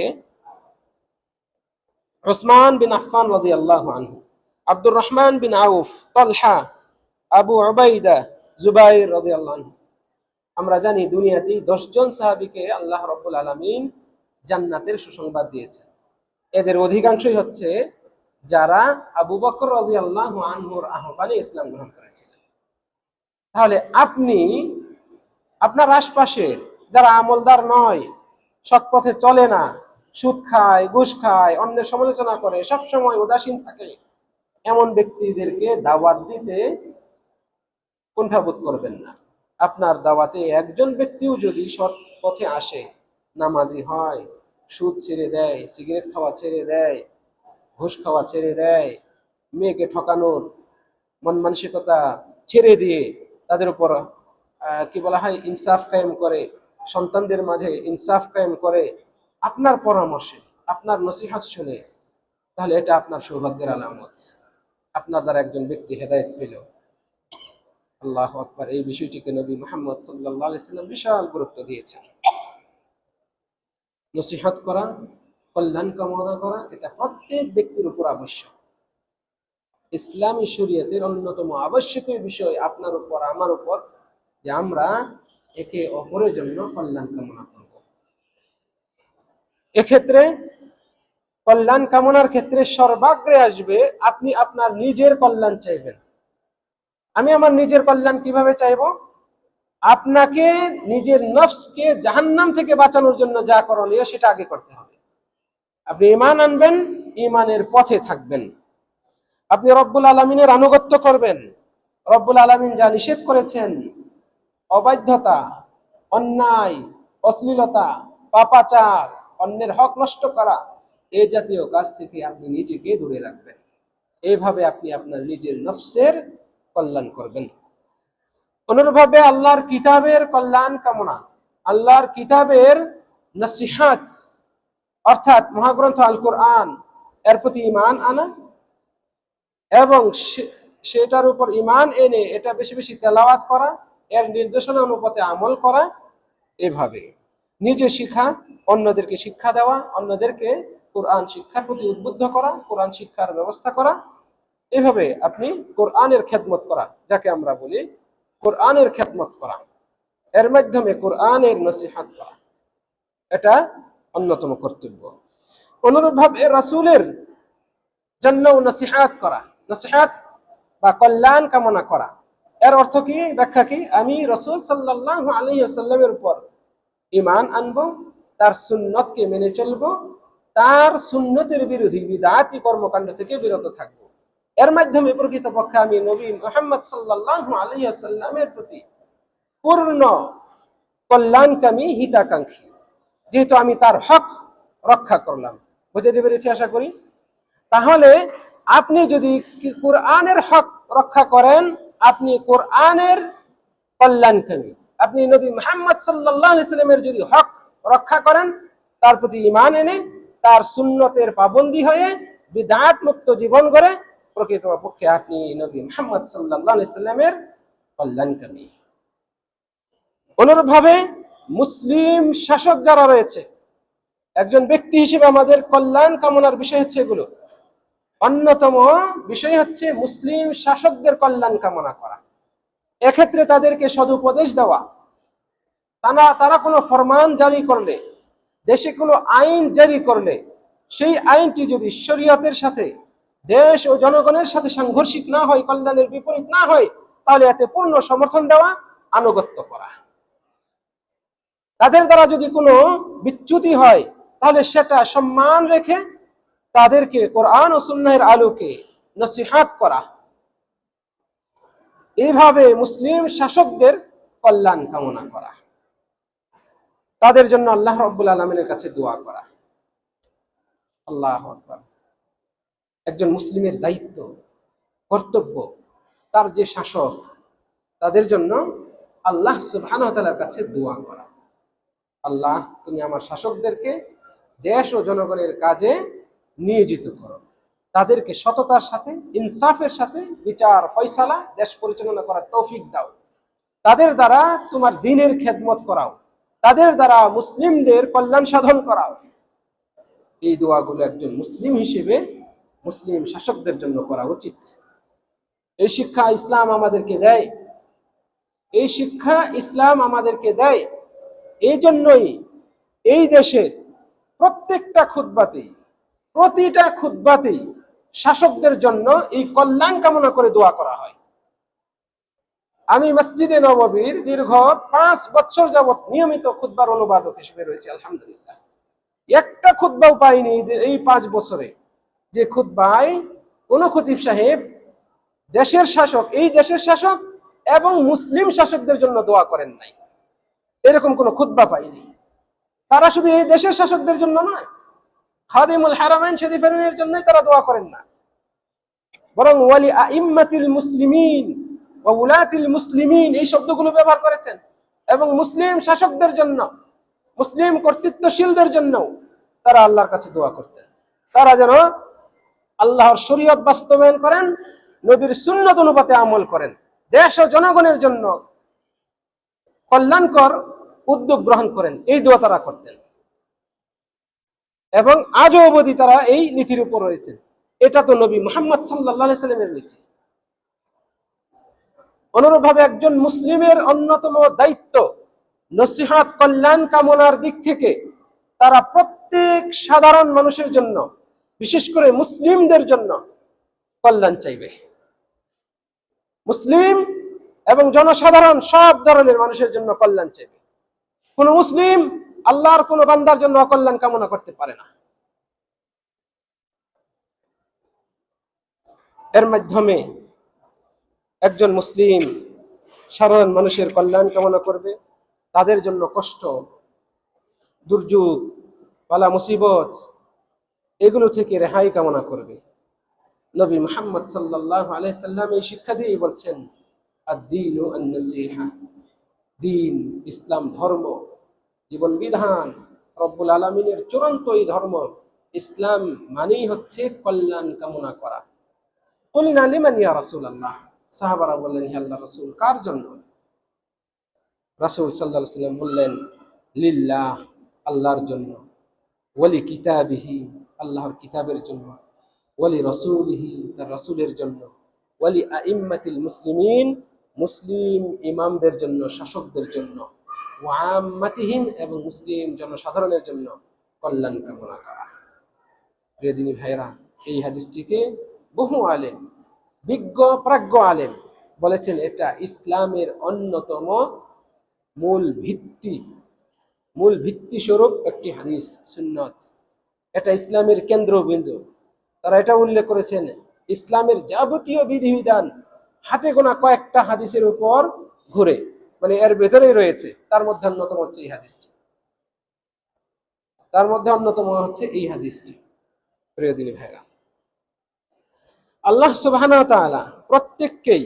উসমান বিন আফফান রাদিয়াল্লাহু আনহু, আব্দুর রহমান বিন আউফ, তালহা, আবু উবাইদা, জুবাইর রাদিয়াল্লাহু আনহু। আমরা জানি দুনিয়াতেই 10 জন সাহাবীকে আল্লাহ রাব্বুল আলামিন জান্নাতের সুসংবাদ দিয়েছেন। এদের অধিকাংশই হচ্ছে যারা আবু বকর রাদিয়াল্লাহু আনহুর আহ্বানে ইসলাম গ্রহণ করেছিলেন। তাহলে আপনি আপনার আশপাশের যারা আমলদার নয়, সৎ পথে চলে না, সুদ খায়, ঘুষ খায়, অন্যের সমালোচনা করে, সবসময় উদাসীন থাকে, এমন ব্যক্তিদেরকে দাওয়াত দিতে কুণ্ঠাবোধ করবেন না। আপনার দাওয়াতে একজন ব্যক্তিও যদি সৎ পথে আসে, নামাজি হয়, সুদ ছেড়ে দেয়, সিগারেট খাওয়া ছেড়ে দেয়, ঘুষ খাওয়া ছেড়ে দেয়, মেয়েকে ঠকানোর মন মানসিকতা ছেড়ে দিয়ে তাদের উপর কি বলা হয় ইনসাফ কায়েম করে, সন্তানদের মাঝে ইনসাফ কায়েম করে, আপনার পরামর্শে, আপনার নসিহত শুনে, তাহলে এটা আপনার সৌভাগ্যের আলামত। আপনার দ্বারা একজন ব্যক্তি হেদায়েত পেল। আল্লাহু আকবার। এই বিষয়টিকে নবী মুহাম্মদ সাল্লাল্লাহু আলাইহি সাল্লাম বিশাল গুরুত্ব দিয়েছেন। নসিহত করা, কল্যাণ কামনা করা, এটা প্রত্যেক ব্যক্তির উপর আবশ্যক। ইসলামী শরীয়তের অন্যতম আবশ্যকীয় বিষয় আপনার উপর, আমার উপর, যে আমরা একে অপরের জন্য কল্যাণ কামনা করব। এক্ষেত্রে কল্যাণ কামনার ক্ষেত্রে সর্বাগ্রে আসবে আপনি আপনার নিজের কল্যাণ চাইবেন। আমি আমার নিজের কল্যাণ কিভাবে চাইব? আপনাকে নিজের নফসকে জাহান্নাম থেকে বাঁচানোর জন্য যা করণীয় সেটা আগে করতে হবে। আপনি ঈমান আনবেন, ঈমানের পথে থাকবেন। আপনি রব্বুল আলামিনের আনুগত্য করবেন। রব্বুল আলামিন যা নিষেধ করেছেন, অবাধ্যতা, অন্যায়, অশ্লীলতা, পাপাচার, অন্যের হক নষ্ট করা, এই জাতীয় কাজ থেকে আপনি নিজেকে দূরে রাখবেন। এইভাবে আপনি আপনার নিজের নফসের কল্যাণ করবেন। অনুরূপভাবে আল্লাহর কিতাবের কল্যাণ কামনা, আল্লাহর কিতাবের নসিহাত অর্থাৎ মহাগ্রন্থ আল কোরআন, এর প্রতি ঈমান আনা এবং সেটার উপর ঈমান এনে এটা বেশি বেশি তেলাওয়াত করা, এর নির্দেশনা অনুপাতে আমল করা, এভাবে নিজে শিখা, অন্যদেরকে শিক্ষা দেওয়া, অন্যদেরকে কোরআন শিক্ষার প্রতি উদ্বুদ্ধ করা, কোরআন শিক্ষার ব্যবস্থা করা, এভাবে আপনি কোরআনের খেদমত করা, যাকে আমরা বলি কোরআনের খেদমত করা, এর মাধ্যমে কোরআনের নসিহত করা, এটা অন্যতম কর্তব্য। অনুরূপভাবে রাসূলের জন্য নসিহত করা, নসিহত বা কল্যাণ কামনা করা, এর অর্থ কি, ব্যাখ্যা কি? আমি রাসূল সাল্লাল্লাহু আলাইহি ওয়াসাল্লামের উপর ঈমান আনবো, তার সুন্নতকে মেনে চলবো, তার সুন্নতের বিরোধী বিদআতি কর্মকাণ্ড থেকে বিরত থাকবো। এর মাধ্যমে প্রকৃতপক্ষে আমি নবী মুহাম্মদ সাল্লাল্লাহু আলাইহি ওয়াসাল্লামের প্রতি পূর্ণ কল্যাণকামী, হিতাকাঙ্ক্ষী, যেহেতু আমি তার হক রক্ষা করলাম। বুঝতে পেরেছি আশা করি। তাহলে আপনি যদি কোরআনের হক রক্ষা করেন, আপনি কোরআনের কল্যাণকামী। আপনি নবী মুহাম্মদ সাল্লাল্লাহু আলাইহি ওয়াসাল্লামের যদি হক রক্ষা করেন, তার প্রতি ঈমান এনে তার সুন্নতের পাবন্দী হয়ে বিদআত মুক্ত জীবন গড়ে, প্রকৃতপক্ষে আপনি নবী মুহাম্মদ সাল্লাল্লাহু আলাইহি ওয়াসাল্লামের কল্যাণকামী। অনুরূপভাবে মুসলিম শাসক যারা রয়েছে, একজন ব্যক্তি হিসেবে আমাদের কল্যাণ কামনার বিষয় হচ্ছে এগুলো। অন্যতম বিষয় হচ্ছে মুসলিম শাসকদের কল্যাণ কামনা করা। এক্ষেত্রে তাদেরকে সদুপদেশ দেওয়া। তারা কোনো ফরমান জারি করলে, দেশে কোনো আইন জারি করলে, সেই আইনটি যদি শরীয়তের সাথে, দেশ ও জনগণের সাথে সাংঘর্ষিক না হয়, কল্যাণের বিপরীত না হয়, তাহলে এতে পূর্ণ সমর্থন দেওয়া, আনুগত্য করা। তাদের দ্বারা যদি কোনো বিচ্যুতি হয়, তাহলে সেটা সম্মান রেখে তাদেরকে কোরআন ও সুন্নাহের আলোকে নসিহাত করা, এইভাবে মুসলিম শাসকদের কল্যাণ কামনা করা, তাদের জন্য আল্লাহ রাব্বুল আলামিনের কাছে দোয়া করা। আল্লাহু আকবার। একজন মুসলিমের দায়িত্ব, কর্তব্য, তার যে শাসক তাদের জন্য আল্লাহ সুবহানাহু ওয়া তাআলার কাছে দোয়া করা। আল্লাহ, তুমি আমার শাসকদেরকে দেশ ও জনগণের কাজে নিয়োজিত করো, তাদেরকে সততার সাথে ইনসাফের সাথে বিচার ফয়সালা দেশ পরিচালনা করার তৌফিক দাও, তাদের দ্বারা তোমার দ্বীনের খেদমত করাও, তাদের দ্বারা মুসলিমদের কল্যাণ সাধন করাও। এই দোয়াগুলো একজন মুসলিম হিসেবে মুসলিম শাসকদের জন্য করা উচিত। এই শিক্ষা ইসলাম আমাদেরকে দেয়, এই শিক্ষা ইসলাম আমাদেরকে দেয়। এই জন্যই এই দেশের প্রত্যেকটা খুতবাতেই, প্রতিটা খুতবাতেই শাসকদের জন্য এই কল্যাণ কামনা করে দোয়া করা হয়। আমি মসজিদে নববীর দীর্ঘ 5 বছর যাবৎ নিয়মিত খুতবার অনুবাদক হিসেবে রয়েছে, আলহামদুলিল্লাহ। একটা খুতবাও পাইনি এই 5 বছরে যে খুতবায় কোন খতিব সাহেব দেশের শাসক, এই দেশের শাসক এবং মুসলিম শাসকদের জন্য দোয়া করেন নাই। এরকম কোন খুতবা পাইনি। তারা শুধু এই দেশের শাসকদের জন্য নয়, খাদিমুল হারামাইন শরীফের জন্যই তারা দোয়া করেন না, বরং ওয়ালি আইম্মাতিল মুসলিমিন ওয়া উলাতিল মুসলিমিন এই শব্দগুলো ব্যবহার করেছেন। এবং মুসলিম শাসকদের জন্য, মুসলিম কর্তৃত্বশীলদের জন্য তারা আল্লাহর কাছে দোয়া করতেন, তারা যেন আল্লাহর শরীয়ত বাস্তবায়ন করেন, নবীর সুন্নত অনুপাতে আমল করেন, দেশ ও জনগণের জন্য কল্যাণকর উদ্যোগ গ্রহণ করেন। এই দোয়া তারা করতেন এবং আজও অবধি তারা এই নীতির উপর রয়েছেন। এটা তো নবী মুহাম্মদ সাল্লাল্লাহু আলাইহি সাল্লামের নীতি। অনুরূপভাবে একজন মুসলিমের অন্যতম দায়িত্ব নসিহত, কল্যাণ কামনার দিক থেকে তারা প্রত্যেক সাধারণ মানুষের জন্য, বিশেষ করে মুসলিমদের জন্য কল্যাণ চাইবে। মুসলিম এবং জনসাধারণ সব ধরনের মানুষের জন্য কল্যাণ চাইবে। কোন মুসলিম আল্লাহর কোন বান্দার জন্য অকল্যাণ কামনা করতে পারে না। এর মাধ্যমে একজন মুসলিম সাধারণ মানুষের কল্যাণ কামনা করবে, তাদের জন্য কষ্ট, দুর্যোগ, বালা মুসিবত এগুলো থেকে রেহাই কামনা করবে। নবী মুহাম্মদ সাল্লাল্লাহু আলাইহি সাল্লাম এই শিক্ষা দিয়ে বলছেন, আদ-দীনু আন-নাসিহা, দ্বীন, ইসলাম ধর্ম, জীবন বিধান, রব্বুল আলামিনের চূড়ান্ত এই ধর্ম ইসলাম মানেই হচ্ছে কল্যাণ কামনা করা। কুলনা লিমান ইয়া রাসূলুল্লাহ, সাহাবারা বললেন, হে আল্লাহর রাসূল, কার জন্য? রাসূল সাল্লাল্লাহু আলাইহি সাল্লাম বললেন, লিল্লাহ, আল্লাহর জন্য, ওয়ালি কিতাবিহি, আল্লাহর কিতাবের জন্য, ওয়ালি রাসূলিহি, তার রাসূলের জন্য, ওয়ালি আইম্মাতিল মুসলিমিন, মুসলিম ইমামদের জন্য, শাসকদের জন্য, ওয়া আম্মাতিহিম, এবং মুসলিম জনসাধারণের জন্য কল্যাণ কামনা করা। প্রিয় দিনী ভাইরা, এই হাদিসটিকে বহু আলেম, বিজ্ঞ প্রাজ্ঞ আলেম বলেছেন এটা ইসলামের অন্যতম মূল ভিত্তি স্বরূপ একটি হাদিস, সুন্নত। এটা ইসলামের কেন্দ্রবিন্দু। তারা এটা উল্লেখ করেছেন, ইসলামের যাবতীয় বিধিবিধান হাতে গোনা কয়েকটা হাদিসের উপর ঘুরে, মানে এর ভেতরেই রয়েছে। তার মধ্যে অন্যতম হচ্ছে এই হাদিসটি। প্রিয় দিনী ভাইরা, আল্লাহ সুবহানাহু ওয়া তাআলা প্রত্যেককেই,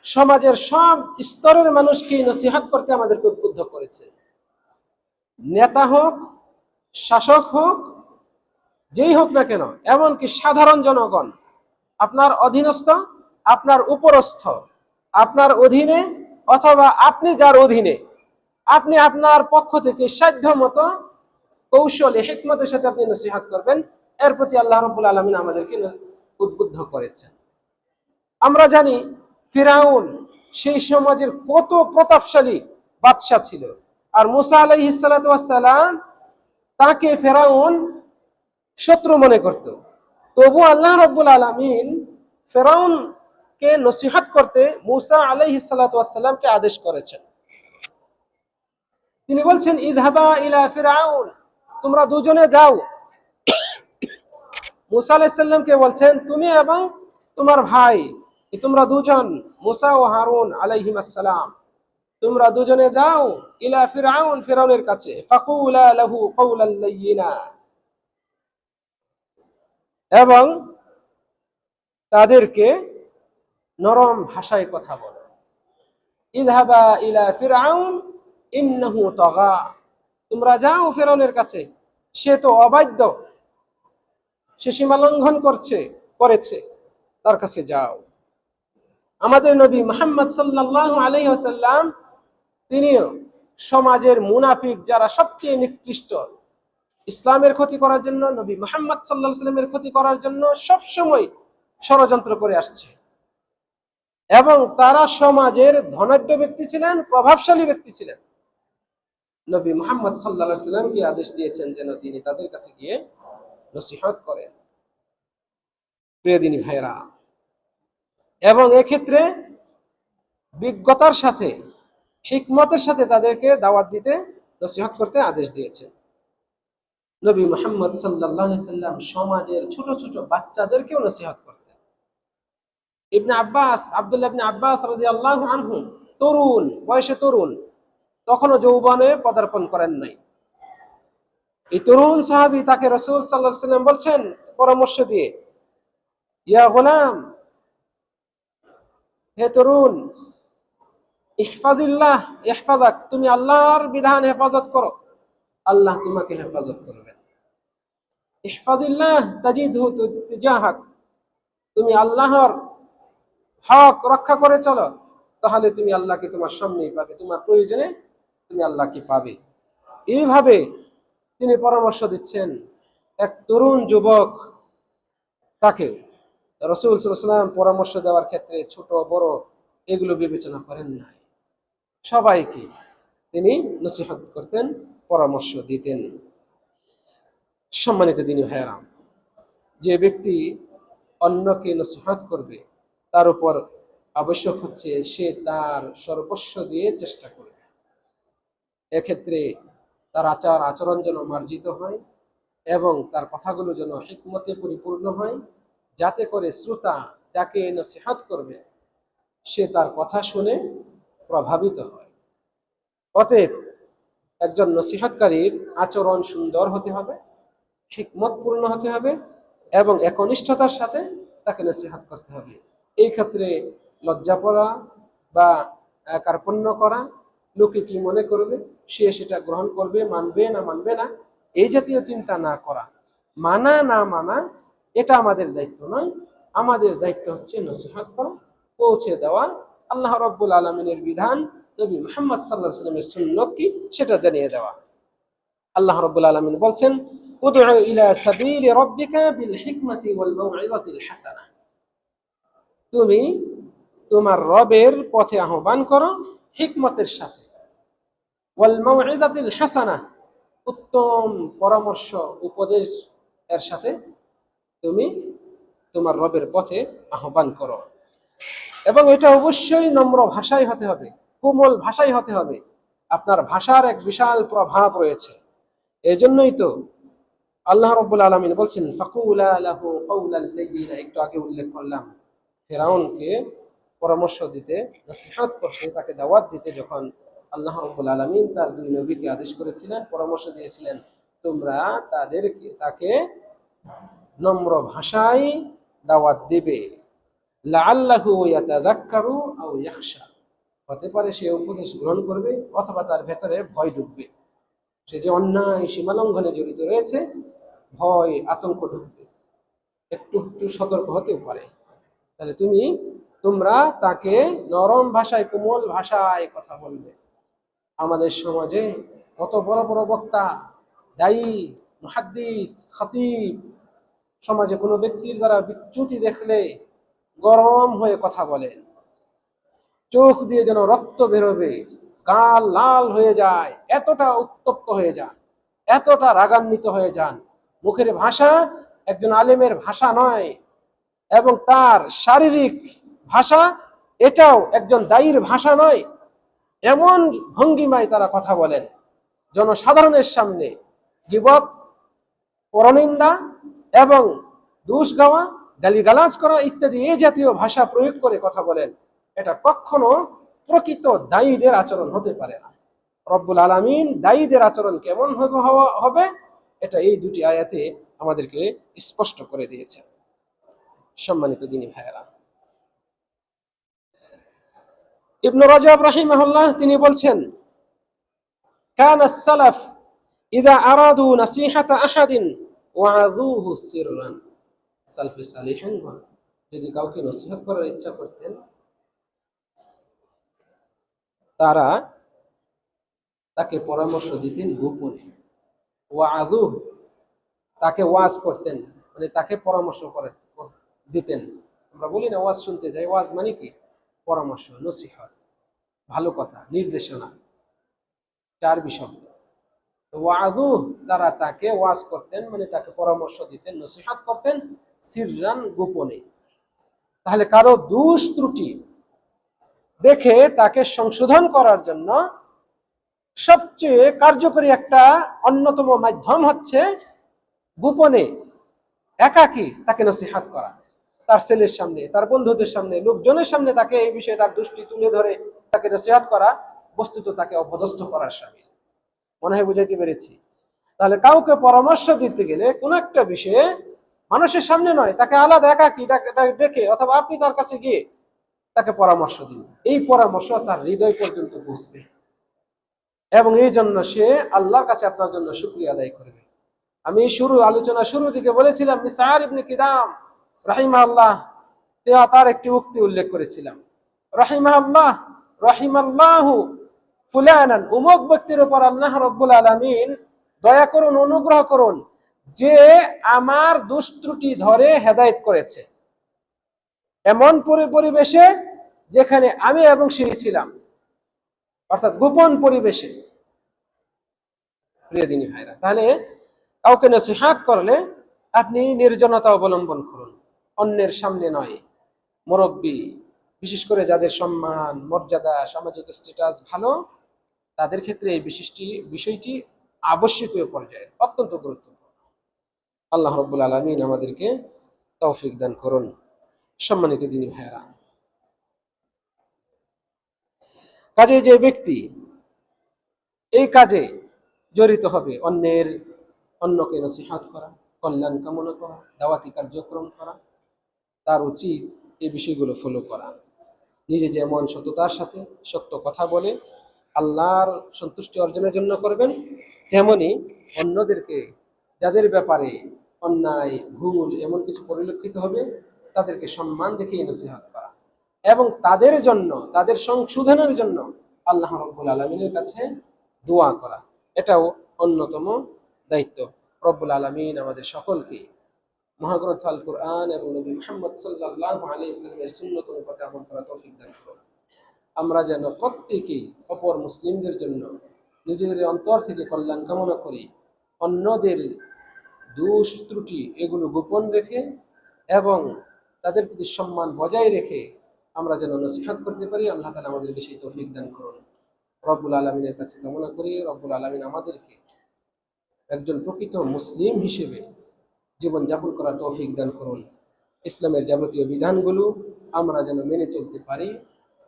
সমাজের সব স্তরের মানুষকে নসিহত করতে আমাদেরকে উদ্বুদ্ধ করেছেন। নেতা হোক, শাসক হোক, যেই হোক না কেন, এমনকি সাধারণ জনগণ, আপনার অধীনস্থ, আপনার উপরস্থ, আপনার অধীনে অথবা আপনি যার অধীনে, আপনি আপনার পক্ষ থেকে সাধ্য মতো কৌশলে, হিকমতের সাথে আপনি নসিহত করবেন। এর প্রতি আল্লাহ রাব্বুল আলামিন আমাদেরকে উদ্বুদ্ধ করেছেন। আমরা জানি ফিরাউন সেই সমাজের কত প্রতাপশালী বাদশা ছিল, আর মুসা আলাইহিস সালাতু ওয়াস সালাম তাকে ফিরাউন শত্রু মনে করত। তবু আল্লাহ রাব্বুল আলামিন ফিরাউনকে নসিহত করতে মুসা আলাইহিস সালাতু ওয়াস সালামকে আদেশ করেছেন। তিনি বলছেন, ইযহাবা ইলা ফিরাউন, তোমরা দুজনে যাও। মুসা আলাইহিস সালামকে বলছেন, তুমি এবং তোমার ভাই, তোমরা দুজন, মুসা ও হারুন আলাইহিমাস সালাম, তোমরা দুজনে যাও ইলা ফিরআউন, ফিরআউনের কাছে, ফাকুলা লাহু কাওলাল লাইয়িনা, এবং তাদেরকে নরম ভাষায় কথা বলো। ইযহাবা ইলা ফিরআউন ইন্নাহু তাগা, তোমরা যাও ফিরআউনের কাছে, সে তো অবাধ্য, সে সীমা লঙ্ঘন করেছে, তার কাছে যাও। আমাদের নবী মুহাম্মদ সাল্লাল্লাহু আলাইহি ওয়াসাল্লাম, তিনিও সমাজের মুনাফিক যারা সবচেয়ে নিকৃষ্ট, ইসলামের ক্ষতি করার জন্য, নবী মুহাম্মদ সাল্লাল্লাহু আলাইহি ওয়াসাল্লামের ক্ষতি করার জন্য সবসময় ষড়যন্ত্র করে আসছে, এবং তারা সমাজের ধনাঢ্য ব্যক্তি ছিলেন, প্রভাবশালী ব্যক্তি ছিলেন। নবী মুহাম্মদ সাল্লাল্লাহু আলাইহি ওয়াসাল্লামকে আদেশ দিয়েছেন যেন তিনি তাদের কাছে গিয়ে নসিহত করেন। প্রিয় দিনী ভাইরা, এবং এক্ষেত্রে বিজ্ঞতার সাথে, হিকমতের সাথে তাদেরকে দাওয়াত দিতে, নসিহত করতে আদেশ দিয়েছেন। নবী মুহাম্মদ সাল্লাল্লাহু আলাইহি ওয়াসাল্লাম সমাজের ছোট ছোট বাচ্চাদেরকেও নসিহত করতেন। আব্দুল্লাহ ইবনে আব্বাস রাদিয়াল্লাহু আনহু তরুণ বয়সে, তখনও যৌবনে পদার্পণ করেন নাই। এই তরুণ সাহাবী, তাকে রাসূল সাল্লাল্লাহু আলাইহি ওয়াসাল্লাম বলছেন পরামর্শ দিয়ে, ইয়া গোলাম, হে তরুণ, ইহফাজিল্লাহ ইহফাজাক, তুমি আল্লাহর বিধান হেফাজত করো, আল্লাহ তোমাকে হেফাজত করবেন। ইহফাজিল্লাহ তাজিদহু তুজাহাক, তুমি আল্লাহর হক রক্ষা করে চলো, তাহলে তুমি আল্লাহকে তোমার সামনেই পাবে, তোমার প্রয়োজনে তুমি আল্লাহকে পাবে। এইভাবে তিনি পরামর্শ দিচ্ছেন এক তরুণ যুবক, তাকে রাসূল সাল্লাল্লাহু আলাইহি ওয়াসাল্লাম পরামর্শ দেওয়ার ক্ষেত্রে ছোট বড় এগুলো বিবেচনা করেন নাই, সবাইকে তিনি নসিহত করতেন, পরামর্শ দিতেন। সম্মানিত দিনী ভাইয়েরা, যে ব্যক্তি অন্যকে নসিহত করবে, তার উপর আবশ্যক হচ্ছে সে তার সর্বস্ব দিয়ে চেষ্টা করবে। এক্ষেত্রে তার আচার আচরণ যেন মার্জিত হয়, এবং তার কথাগুলো যেন হিকমতে পরিপূর্ণ হয়, যাতে করে শ্রোতা যাকে নসিহত করবে সে তার কথা শুনে প্রভাবিত হয়। অতএব একজন নসিহতকারীর আচরণ সুন্দর হতে হবে, হিকমতপূর্ণ হতে হবে, এবং একনিষ্ঠতার সাথে তাকে নসিহত করতে হবে। এই ক্ষেত্রে লজ্জা পড়া বা কার্পণ্য করা, লোকে কি মনে করবে, সে সেটা গ্রহণ করবে, মানবে না মানবে না, এই জাতীয় চিন্তা না করা, মানা না মানা এটা আমাদের দায়িত্ব নয়। আমাদের দায়িত্ব হচ্ছে নসিহত করা, পৌঁছে দেওয়া আল্লাহ রাব্বুল আলামিনের বিধান, নবী মুহাম্মদ সাল্লাল্লাহু আলাইহি ওয়াসাল্লামের সুন্নাত কি সেটা জানিয়ে দেওয়া। আল্লাহ রাব্বুল আলামিন বলছেন, উদউ ইলা সাবিলি রাব্বিকা বিল হিকমাতি ওয়াল মাউইযাতিল হাসানা, তুমি তোমার রবের পথে আহ্বান করো হিকমতের সাথে, ওয়াল মাউইযাতিল হাসানা, উত্তম পরামর্শ উপদেশ এর সাথে তুমি তোমার রবের পথে আহ্বান করো। এবং এটা অবশ্যই নম্র ভাষায় হতে হবে, কোমল ভাষায় হতে হবে। আপনার ভাষার এক বিশাল প্রভাব রয়েছে। এজন্যই তো আল্লাহ রাব্বুল আলামিন বলছেন, ফাকুলা লাহু কাওলাল লাইয়িনা, একটু আগে উল্লেখ করলাম, ফিরআউনকে পরামর্শ দিতে, নসিহত করতে, তাকে দাওয়াত দিতে যখন আল্লাহ রাব্বুল আলামিন তার দুই নবীকে আদেশ করেছিলেন, পরামর্শ দিয়েছিলেন, তোমরা তাকে নম্র ভাষায় দাওয়াত দিবে, লাআল্লাহু ইয়াতাযাক্কারু আও ইয়াখশা, হতে পারে সে উপদেশ গ্রহণ করবে অথবা তার ভেতরে ভয় ঢুকবে, সে যে অন্যায় সীমালঙ্ঘনে জড়িত রয়েছে, ভয় আতঙ্ক ঢুকবে, একটু একটু সতর্ক হতেও পারে। তাহলে তোমরা তাকে নরম ভাষায়, কোমল ভাষায় কথা বলবে। আমাদের সমাজে কত বড় বড় বক্তা, দায়ী, মুহাদ্দিস, খতিব, সমাজে কোনো ব্যক্তির দ্বারা বিচ্যুতি দেখলে গরম হয়ে কথা বলেন, চোখ দিয়ে যেন রক্ত বেরোবে, গাল লাল হয়ে যায়, এতটা উত্তপ্ত হয়ে যান, এতটা রাগান্বিত হয়ে যান। মুখের ভাষা একজন আলেমের ভাষা নয়, এবং তার শারীরিক ভাষা এটাও একজন দায়ীর ভাষা নয়। এমন ভঙ্গিমায় তারা কথা বলেন জনসাধারণের সামনে, গীবত, পরনিন্দা এবং দোষ গাওয়া, গালিগালাজ করা ইত্যাদি এই জাতীয় ভাষা প্রয়োগ করে কথা বলেন, এটা কখনো প্রকৃত দায়ীদের আচরণ হতে পারে না। রব্বুল আলামিন দায়ীদের আচরণ কেমন হবে এটা এই দুটি আয়াতে আমাদেরকে স্পষ্ট করে দিয়েছে। সম্মানিত দিনী ভাইয়েরা, ইবনে রাজব রাহিমাহুল্লাহ তিনি বলছেন, কানা সালাফ ইযা আরাদু নাসিহাতা আহাদিন ওয়াযুহু সিররান। সালফে সালিহিনগণ যদি কাউকে নসিহত করার ইচ্ছা করতেন, তারা তাকে পরামর্শ দিতেন গোপনে। ওয়াযুহ, তাকে ওয়াজ করতেন, মানে তাকে পরামর্শ দিতেন। আমরা বলি না ওয়াজ শুনতে যাই, ওয়াজ মানে কি? পরামর্শ, নসিহত, ভালো কথা, নির্দেশনা, চারবি শব্দ। ওয়াযুহ, তারা তাকে ওয়াজ করতেন, মানে তাকে পরামর্শ দিতেন, নসিহত করতেন, সিররান, গোপনে। তাহলে কারো দোষ ত্রুটি দেখে তাকে সংশোধন করার জন্য সবচেয়ে কার্যকরী একটা অন্যতম মাধ্যম হচ্ছে গোপনে, একাকী তাকে নসিহত করা। তার ছেলের সামনে, তার বন্ধুদের সামনে, লোকজনের সামনে তাকে এই বিষয়ে তার দোষটি তুলে ধরে তাকে নসিহত করা বস্তুত তাকে অপদস্থ করার শামিল। মনে হয় বুঝাইতে পেরেছি? তাহলে কাউকে পরামর্শ দিতে গেলে কোন একটা বিষয়ে মানুষের সামনে নয়, তাকে আলাদা একাকী ডেকে অথবা আপনি তার কাছে গিয়ে তাকে পরামর্শ দিন। এই পরামর্শ তার হৃদয় পর্যন্ত পৌঁছবে এবং এই জন্য সে আল্লাহর কাছে আপনার জন্য শুকরিয়া আদায় করবে। আমি আলোচনা শুরু দিকে বলেছিলাম, মিসআর ইবনে কিদাম রাহিমাহুল্লাহ তার একটি উক্তি উল্লেখ করেছিলাম, রাহিমাহুল্লাহ, রাহিমাল্লাহু ফুলানান, অমুক ব্যক্তির উপর আল্লাহ রাব্বুল আলামিন দয়া করুন, অনুগ্রহ করুন, যে আমার দোষ ত্রুটি ধরে হেদায়েত করেছে এমন পরিবেশে যেখানে আমি এবং সে ছিলাম, অর্থাৎ গোপন পরিবেশে। প্রিয় দিনী ভাইরা, তাহলে কাউকে নসিহত করলে আপনি নির্জনতা অবলম্বন করুন, অন্যের সামনে নয়। মুরব্বী, বিশেষ করে যাদের সম্মান, মর্যাদা, সামাজিক স্ট্যাটাস ভালো, তাদের ক্ষেত্রে এই বিষয়টি আবশ্যকীয় পর্যায়ে অত্যন্ত গুরুত্বপূর্ণ। আল্লাহ রাব্বুল আলামিন আমাদেরকে তৌফিক দান করুন। সম্মানিত দিনী ভাইরা, কাজে যে ব্যক্তি এই কাজে জড়িত হবে, অন্যকে নসিহত করা, কল্যাণ কামনা করা, দাওয়াতি কার্যক্রম করা, তার উচিত এই বিষয়গুলো ফলো করা। নিজে যেমন সততার সাথে সত্য কথা বলে আল্লাহর সন্তুষ্টি অর্জনের জন্য করবেন, তেমনি অন্যদেরকে যাদের ব্যাপারে অন্যায়, ভুল এমন কিছু পরিলক্ষিত হবে তাদেরকে সম্মান দেখিয়ে নসিহত করা এবং তাদের জন্য, তাদের সংশোধনের জন্য আল্লাহ রাব্বুল আলামিনের কাছে দোয়া করা, এটাও অন্যতম দায়িত্ব। রব্বুল আলামিন আমাদের সকলকে মহাগ্রন্থ আল কোরআন এবং নবী মুহাম্মদ সাল্লাল্লাহু আলাইহি ওয়াসাল্লামের সুন্নাত অনুপাতে আমল করা তৌফিক দান করুন। আমরা যেন প্রত্যেকেই অপর মুসলিমদের জন্য নিজেদের অন্তর থেকে কল্যাণ কামনা করি, অন্যদের দোষ ত্রুটি এগুলো গোপন রেখে এবং তাদের প্রতি সম্মান বজায় রেখে আমরা যেন নসিহত করতে পারি। আল্লাহ তাআলা আমাদেরকে সেই তৌফিক দান করুন। রব্বুল আলামিনের কাছে কামনা করি, রব্বুল আলামিন আমাদেরকে একজন প্রকৃত মুসলিম হিসেবে জীবন যাপন করার তৌফিক দান করুন। ইসলামের যাবতীয় বিধানগুলো আমরা যেন মেনে চলতে পারি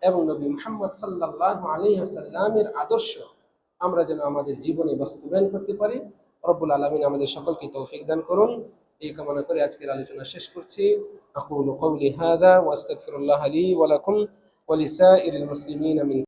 এবং নবী মুহাম্মদ সাল্লাল্লাহু আলাইহি ওয়াসাল্লামের আদর্শ আমরা যেন আমাদের জীবনে বাস্তবায়ন করতে পারি। রব্বুল আলামিন আমাদের সকলকে তৌফিক দান করুন। এই কামনা করে আজকের আলোচনা শেষ করছি। আকুলু কওলি হাযা ওয়া আস্তাগফিরুল্লাহ লি ওয়া লাকুম ওয়া লিসাইরিল মুসলিমিনা মিন